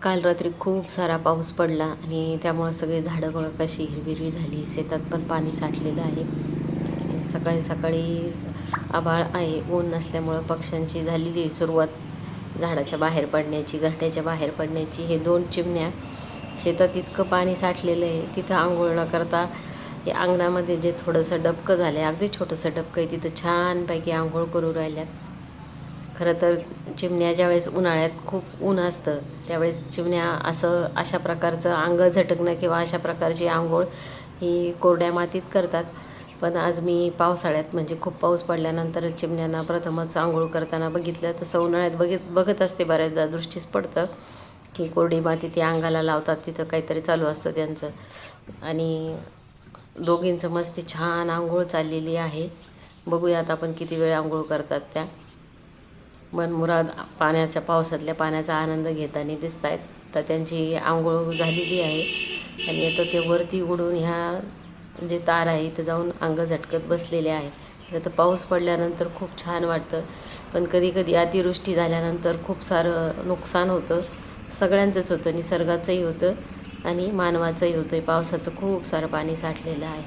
काल रात्री खूप सारा पाऊस पडला आणि त्यामुळं सगळे झाडं बघा कशी हिरवी झाली. शेतात पण पाणी साठलेलं आहे. सकाळी सकाळी आभाळ आहे, ऊन नसल्यामुळं पक्ष्यांची झालेली आहे सुरुवात झाडाच्या बाहेर पडण्याची, घरट्याच्या बाहेर पडण्याची. हे 2 चिमण्या शेतात इतकं पाणी साठलेलं आहे, तिथं आंघोळ न करता हे अंगणामध्ये जे थोडंसं डबकं झालं आहे, अगदी छोटंसं डबकं आहे, तिथं छानपैकी आंघोळ करू राहिल्यात. खरं तर चिमण्या ज्यावेळेस उन्हाळ्यात खूप ऊन असतं त्यावेळेस चिमण्या अशा प्रकारचं अंग झटकणं किंवा अशा प्रकारची आंघोळ ही कोरड्या मातीत करतात. पण आज मी पावसाळ्यात म्हणजे खूप पाऊस पडल्यानंतर चिमण्यांना प्रथमच आंघोळ करताना बघितलं. तसं उन्हाळ्यात बघत असते, बऱ्याचदा दृष्टीस पडतं की कोरडी माती ती अंगाला लावतात, तिथं काहीतरी चालू असतं त्यांचं. आणि दोघींचं मस्ती छान आंघोळ चाललेली आहे. बघूयात आपण किती वेळ आंघोळ करतात त्या. मनमुराद पावसातल्या पाण्याचा आनंद घेताना दिसत आहेत. तर त्यांची आंघोळ झालेली आहे आणि आता ते वरती उडून ह्या जे तार आहे इथं जाऊन अंग झटकत बसलेले आहे. तर पाऊस पडल्यानंतर खूप छान वाटतं, पण कधीकधी अतिवृष्टी झाल्यानंतर खूप सारं नुकसान होतं. सगळ्यांचंच होतं, निसर्गाचंही होतं आणि मानवाचंही होतं. पावसाचं खूप सारं पाणी साठलेलं आहे.